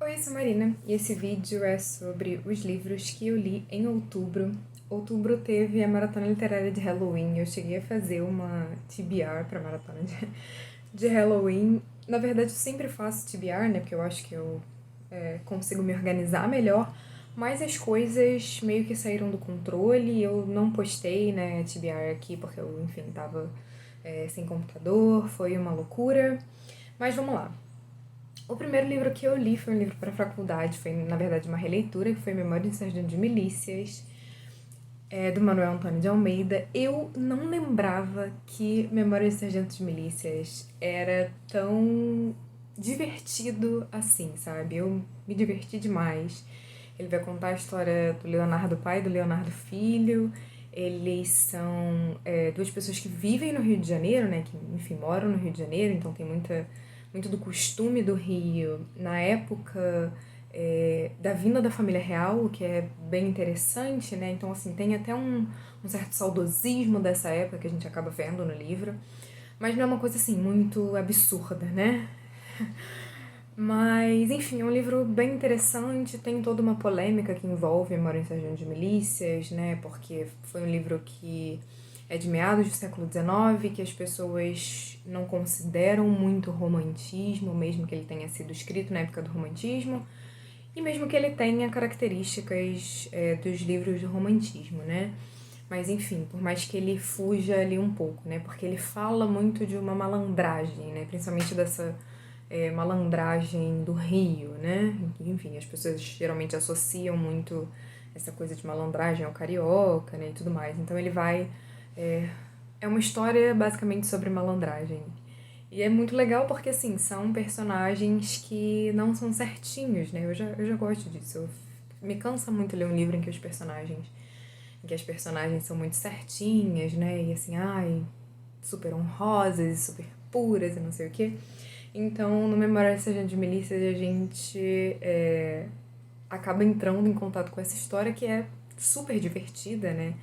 Oi, eu sou Marina e esse vídeo é sobre os livros que eu li em outubro. Outubro teve a Maratona Literária de Halloween, eu cheguei a fazer uma TBR pra Maratona de Halloween. Na verdade, eu sempre faço TBR, né, porque eu acho que eu consigo me organizar melhor, mas as coisas meio que saíram do controle, eu não postei, né, TBR aqui porque eu, enfim, tava sem computador, foi uma loucura. Mas vamos lá. O primeiro livro que eu li foi um livro para faculdade, foi na verdade uma releitura, que foi Memórias de Sargento de Milícias, do Manuel Antônio de Almeida. Eu não lembrava que Memórias de Sargento de Milícias era tão divertido assim, sabe? Eu me diverti demais. Ele vai contar a história do Leonardo pai e do Leonardo filho. Eles são duas pessoas que vivem no Rio de Janeiro, né? Que, enfim, moram no Rio de Janeiro, então tem muito do costume do Rio na época da vinda da família real, o que é bem interessante, né? Então, assim, tem até um certo saudosismo dessa época que a gente acaba vendo no livro, mas não é uma coisa, assim, muito absurda, né? Mas, enfim, é um livro bem interessante, tem toda uma polêmica que envolve Memória em Sargento de Milícias, né? Porque foi um livro que é de meados do século XIX, que as pessoas não consideram muito romantismo, mesmo que ele tenha sido escrito na época do romantismo, e mesmo que ele tenha características dos livros do romantismo, né? Mas enfim, por mais que ele fuja ali um pouco, né? Porque ele fala muito de uma malandragem, né? Principalmente dessa malandragem do Rio, né? Enfim, as pessoas geralmente associam muito essa coisa de malandragem ao carioca, né? E tudo mais. Então ele vai... é uma história basicamente sobre malandragem. E é muito legal porque, assim, são personagens que não são certinhos, né? Eu já gosto disso. Me cansa muito ler um livro em que as personagens são muito certinhas, né? E assim, ai, super honrosas e super puras e não sei o quê. Então, no Memória de Sargento de Milícias, a gente acaba entrando em contato com essa história que é super divertida, né?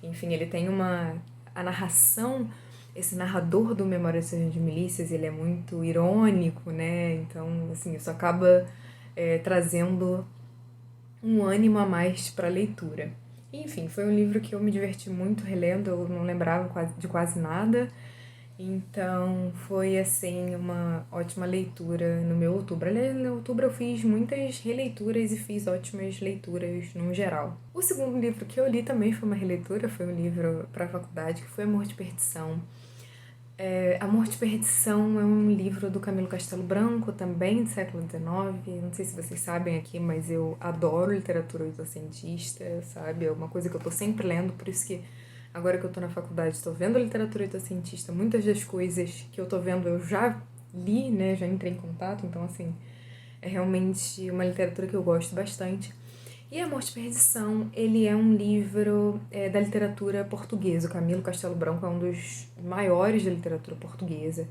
Enfim, ele tem uma... A narração, esse narrador do Memória de Sargento de Milícias, ele é muito irônico, né? Então, assim, isso acaba trazendo um ânimo a mais para a leitura. Enfim, foi um livro que eu me diverti muito relendo, eu não lembrava de quase nada, então foi assim uma ótima leitura no meu outubro. Aliás, no outubro eu fiz muitas releituras e fiz ótimas leituras no geral. O segundo livro que eu li também foi uma releitura, foi um livro para a faculdade, que foi Amor de Perdição. Amor de Perdição é um livro do Camilo Castelo Branco, também do século XIX. Não sei se vocês sabem aqui, mas eu adoro literatura oitocentista, sabe? É uma coisa que eu tô sempre lendo, por isso que agora que eu tô na faculdade estou vendo literatura oitocentista. Muitas das coisas que eu tô vendo eu já li, né? Já entrei em contato, então assim, é realmente uma literatura que eu gosto bastante. E Amor de Perdição, ele é um livro da literatura portuguesa. O Camilo Castelo Branco é um dos maiores da literatura portuguesa.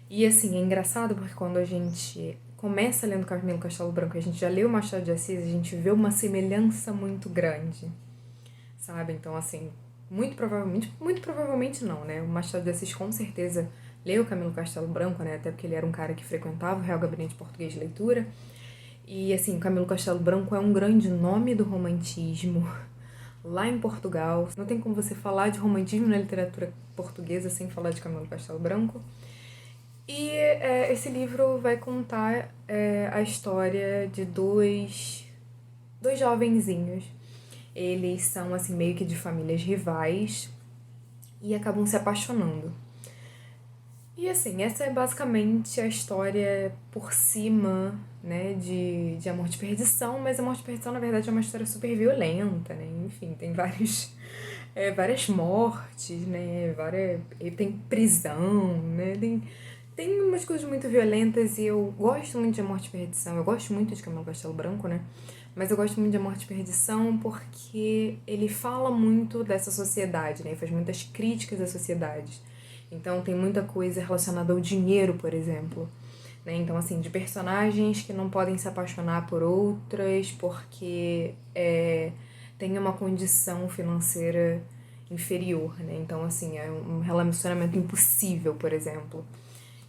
E assim, é engraçado porque quando a gente começa lendo Camilo Castelo Branco, a gente já leu Machado de Assis, a gente vê uma semelhança muito grande, sabe? Então, assim, muito provavelmente não, né? O Machado de Assis com certeza leu Camilo Castelo Branco, né? Até porque ele era um cara que frequentava o Real Gabinete Português de Leitura. E assim, Camilo Castelo Branco é um grande nome do romantismo lá em Portugal. Não tem como você falar de romantismo na literatura portuguesa sem falar de Camilo Castelo Branco. E esse livro vai contar a história de dois jovenzinhos. Eles são assim meio que de famílias rivais e acabam se apaixonando. E assim, essa é basicamente a história por cima, né, de Amor de Perdição, mas Amor de Perdição, na verdade, é uma história super violenta, né, enfim, tem várias mortes, né, tem prisão, né, tem umas coisas muito violentas e eu gosto muito de Amor de Perdição, eu gosto muito de Camilo Castelo Branco, né, mas eu gosto muito de Amor de Perdição porque ele fala muito dessa sociedade, né, faz muitas críticas à sociedade. Então tem muita coisa relacionada ao dinheiro, por exemplo. Né? Então, assim, de personagens que não podem se apaixonar por outras porque tem uma condição financeira inferior, né? Então, assim, é um relacionamento impossível, por exemplo.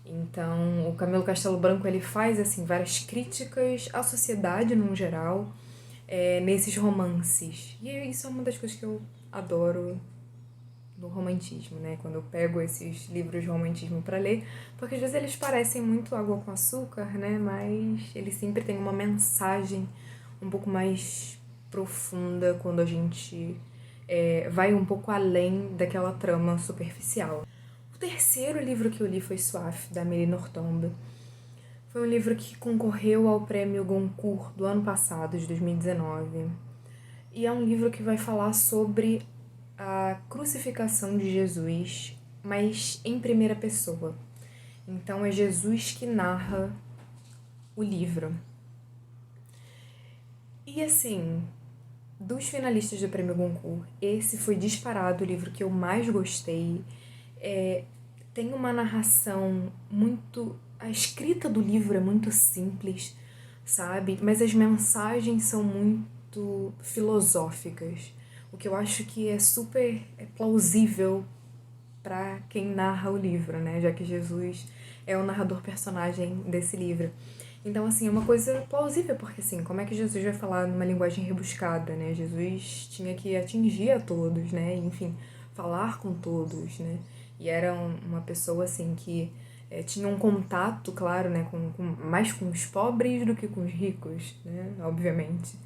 Então, o Camilo Castelo Branco, ele faz, assim, várias críticas à sociedade, no geral, nesses romances. E isso é uma das coisas que eu adoro no romantismo, né? Quando eu pego esses livros de romantismo para ler, porque às vezes eles parecem muito água com açúcar, né? Mas eles sempre têm uma mensagem um pouco mais profunda quando a gente vai um pouco além daquela trama superficial. O terceiro livro que eu li foi Soif, da Amélie Nothomb. Foi um livro que concorreu ao prêmio Goncourt do ano passado, de 2019. E é um livro que vai falar sobre a crucificação de Jesus, mas em primeira pessoa. Então é Jesus que narra o livro. E assim, dos finalistas do Prêmio Goncourt, esse foi disparado o livro que eu mais gostei. Tem uma narração muito... A escrita do livro é muito simples, sabe? Mas as mensagens são muito filosóficas. O que eu acho que é super plausível para quem narra o livro, né? Já que Jesus é o narrador personagem desse livro. Então, assim, é uma coisa plausível, porque, assim, como é que Jesus vai falar numa linguagem rebuscada, né? Jesus tinha que atingir a todos, né? Enfim, falar com todos, né? E era uma pessoa, assim, que tinha um contato, claro, né? Mais com os pobres do que com os ricos, né? Obviamente.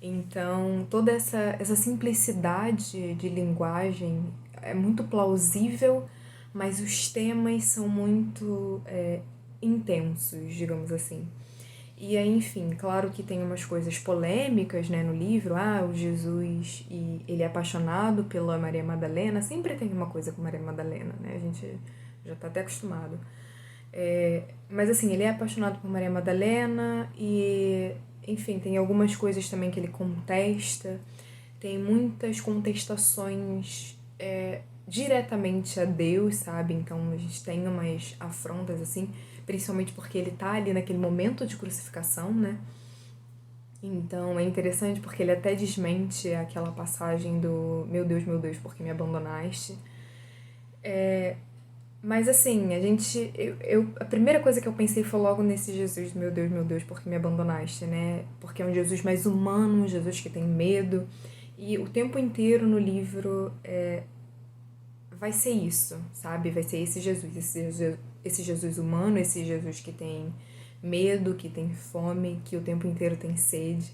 Então, toda essa simplicidade de linguagem é muito plausível, mas os temas são muito intensos, digamos assim. E aí, enfim, claro que tem umas coisas polêmicas, né, no livro. O Jesus, e ele é apaixonado pela Maria Madalena. Sempre tem uma coisa com Maria Madalena, né? A gente já tá até acostumado. Mas assim, ele é apaixonado por Maria Madalena e, enfim, tem algumas coisas também que ele contesta. Tem muitas contestações diretamente a Deus, sabe? Então a gente tem umas afrontas, assim, principalmente porque ele tá ali naquele momento de crucificação, né? Então é interessante porque ele até desmente aquela passagem do meu Deus, por que me abandonaste? Mas assim, a primeira coisa que eu pensei foi logo nesse Jesus, meu Deus, por que me abandonaste, né? Porque é um Jesus mais humano, um Jesus que tem medo. E o tempo inteiro no livro vai ser isso, sabe? Vai ser esse Jesus humano, esse Jesus que tem medo, que tem fome, que o tempo inteiro tem sede.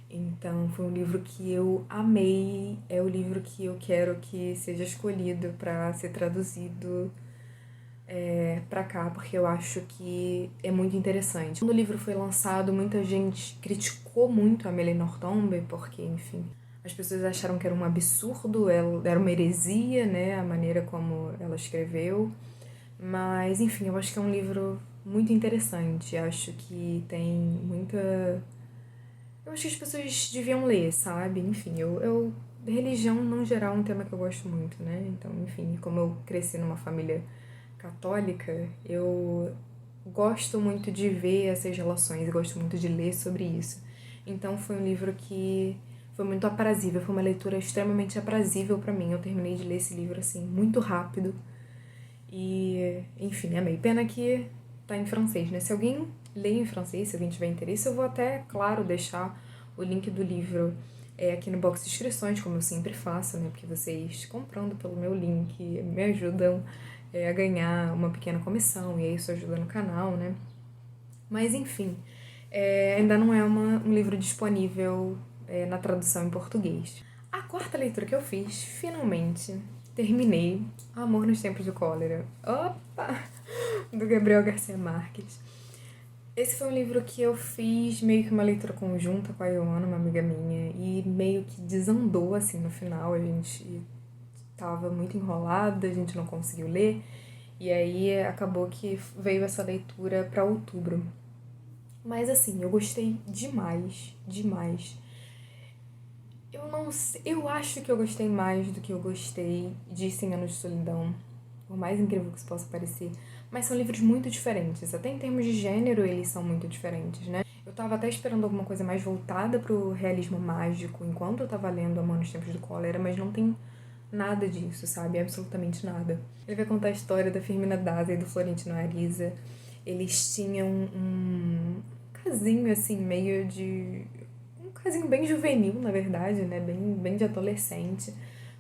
Então foi um livro que eu amei, é o livro que eu quero que seja escolhido para ser traduzido pra cá, porque eu acho que é muito interessante. Quando o livro foi lançado, muita gente criticou muito a Amélie Nothomb, porque, enfim, as pessoas acharam que era um absurdo, era uma heresia, né, a maneira como ela escreveu. Mas, enfim, eu acho que é um livro muito interessante. Acho que tem muita... Eu acho que as pessoas deviam ler, sabe? Enfim, religião, no geral, é um tema que eu gosto muito, né? Então, enfim, como eu cresci numa família católica, eu gosto muito de ver essas relações, eu gosto muito de ler sobre isso. Então foi um livro que foi muito aprazível, foi uma leitura extremamente aprazível para mim. Eu terminei de ler esse livro assim muito rápido e, enfim, amei. Pena que tá em francês, né? Se alguém lê em francês, se alguém tiver interesse, eu vou até, claro, deixar o link do livro aqui no box de inscrições, como eu sempre faço, né? Porque vocês comprando pelo meu link me ajudam a ganhar uma pequena comissão, e aí isso ajuda no canal, né? Mas enfim, ainda não é um livro disponível na tradução em português. A quarta leitura que eu fiz, finalmente, terminei Amor nos Tempos de Cólera. Opa! Do Gabriel Garcia Marques. Esse foi um livro que eu fiz meio que uma leitura conjunta com a Ioana, uma amiga minha, e meio que desandou assim no final. A gente tava muito enrolada, a gente não conseguiu ler, e aí acabou que veio essa leitura para outubro. Mas assim, eu gostei demais, demais. Eu não sei, eu acho que eu gostei mais do que eu gostei de 100 Anos de Solidão, por mais incrível que isso possa parecer. Mas são livros muito diferentes, até em termos de gênero eles são muito diferentes, né? Eu tava até esperando alguma coisa mais voltada pro realismo mágico enquanto eu tava lendo Amor nos Tempos de Cólera, mas não tem nada disso, sabe? Absolutamente nada. Ele vai contar a história da Firmina Daza e do Florentino Ariza. Eles tinham um casinho, assim, meio de... um casinho bem juvenil, na verdade, né? Bem de adolescente,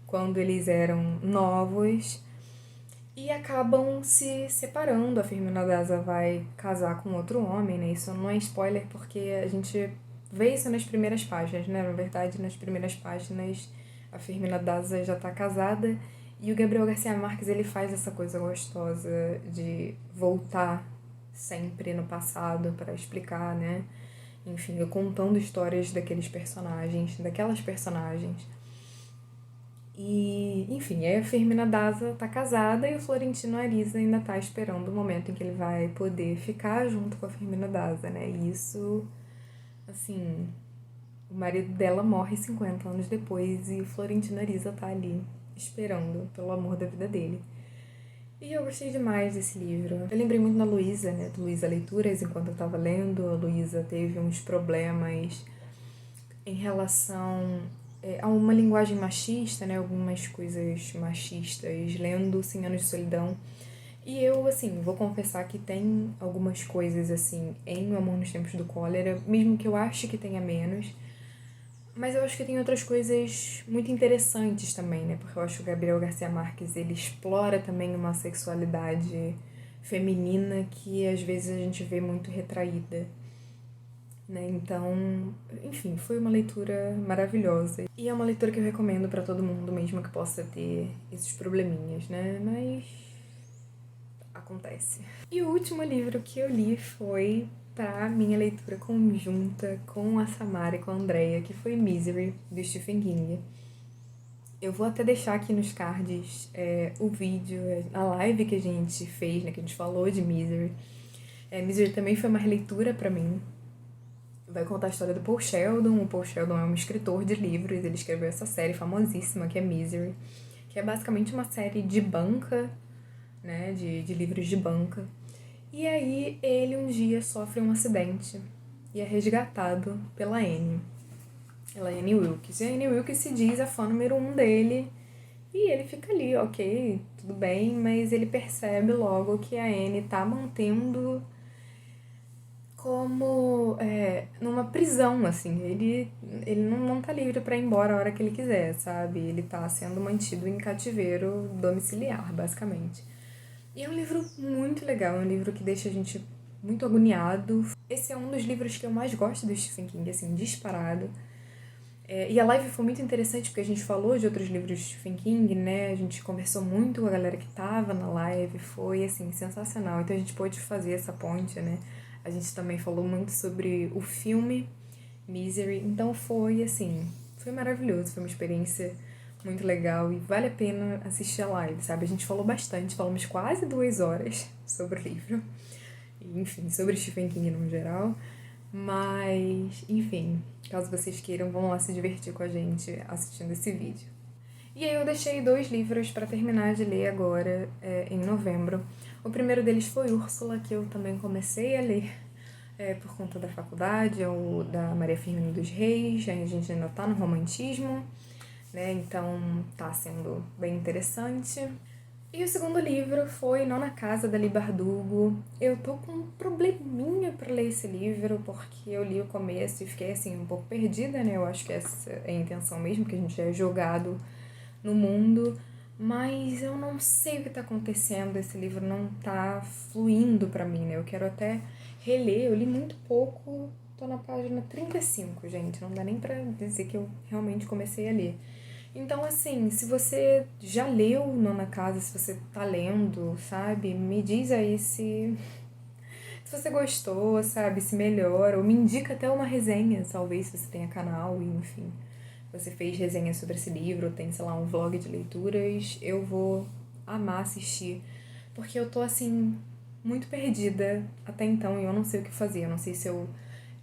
quando eles eram novos. E acabam se separando. A Firmina Daza vai casar com outro homem, né? Isso não é spoiler, porque a gente vê isso nas primeiras páginas, né? Na verdade, nas primeiras páginas, a Firmina Daza já tá casada. E o Gabriel Garcia Marques, ele faz essa coisa gostosa de voltar sempre no passado para explicar, né? Enfim, eu contando histórias daqueles personagens, daquelas personagens. E, enfim, a Firmina Daza tá casada e o Florentino Ariza ainda tá esperando o momento em que ele vai poder ficar junto com a Firmina Daza, né? E isso, assim, o marido dela morre 50 anos depois e o Florentino Ariza tá ali esperando pelo amor da vida dele. E eu gostei demais desse livro. Eu lembrei muito da Luísa, né? Do Luísa Leituras, enquanto eu tava lendo. A Luísa teve uns problemas em relação a uma linguagem machista, né? Algumas coisas machistas, lendo 100 Anos de Solidão. E eu, assim, vou confessar que tem algumas coisas, assim, em O Amor nos Tempos do Cólera, mesmo que eu ache que tenha menos. Mas eu acho que tem outras coisas muito interessantes também, né? Porque eu acho que o Gabriel Garcia Marques, ele explora também uma sexualidade feminina que às vezes a gente vê muito retraída, né? Então, enfim, foi uma leitura maravilhosa. E é uma leitura que eu recomendo pra todo mundo, mesmo que possa ter esses probleminhas, né? Mas acontece. E o último livro que eu li foi pra minha leitura conjunta com a Samara e com a Andrea, que foi Misery, do Stephen King. Eu vou até deixar aqui nos cards o vídeo, a live que a gente fez, né, que a gente falou de Misery. Misery também foi uma releitura pra mim. Vai contar a história do Paul Sheldon. O Paul Sheldon é um escritor de livros, ele escreveu essa série famosíssima que é Misery, que é basicamente uma série de banca, né, de livros de banca. E aí ele um dia sofre um acidente e é resgatado pela Anne. Ela é Annie Wilkes. E a Annie Wilkes se diz a fã número 1 dele. E ele fica ali, ok, tudo bem, mas ele percebe logo que a Anne tá mantendo como numa prisão, assim. Ele não tá livre pra ir embora a hora que ele quiser, sabe? Ele tá sendo mantido em cativeiro domiciliar, basicamente. E é um livro muito legal, é um livro que deixa a gente muito agoniado. Esse é um dos livros que eu mais gosto do Stephen King, assim, disparado. E a live foi muito interessante porque a gente falou de outros livros de Stephen King, né? A gente conversou muito com a galera que tava na live, foi, assim, sensacional. Então a gente pôde fazer essa ponte, né? A gente também falou muito sobre o filme Misery, então foi, assim, foi maravilhoso, foi uma experiência muito legal e vale a pena assistir a live, sabe? A gente falou bastante, falamos quase 2 horas sobre o livro, e, enfim, sobre Stephen King no geral, mas, enfim, caso vocês queiram, vão lá se divertir com a gente assistindo esse vídeo. E aí eu deixei 2 livros para terminar de ler agora, em novembro. O primeiro deles foi Úrsula, que eu também comecei a ler por conta da faculdade, é o da Maria Firmina dos Reis, a gente ainda tá no romantismo, né? Então tá sendo bem interessante. E o segundo livro foi Nona Casa, da Leigh Bardugo. Eu tô com um probleminha pra ler esse livro, porque eu li o começo e fiquei, assim, um pouco perdida, né? Eu acho que essa é a intenção mesmo, que a gente é jogado no mundo. Mas eu não sei o que tá acontecendo, esse livro não tá fluindo pra mim, né? Eu quero até reler, eu li muito pouco, tô na página 35, gente. Não dá nem pra dizer que eu realmente comecei a ler. Então, assim, se você já leu Nona Casa, se você tá lendo, sabe? Me diz aí se você gostou, sabe? Se melhora, ou me indica até uma resenha, talvez, se você tenha canal, e enfim. Você fez resenha sobre esse livro, tem, sei lá, um vlog de leituras, eu vou amar assistir. Porque eu tô, assim, muito perdida até então e eu não sei o que fazer. Eu não sei se eu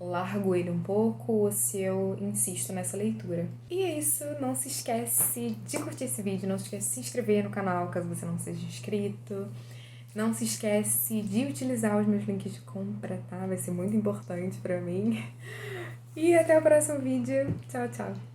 largo ele um pouco ou se eu insisto nessa leitura. E é isso, não se esquece de curtir esse vídeo, não se esquece de se inscrever no canal caso você não seja inscrito. Não se esquece de utilizar os meus links de compra, tá? Vai ser muito importante pra mim. E até o próximo vídeo. Tchau, tchau.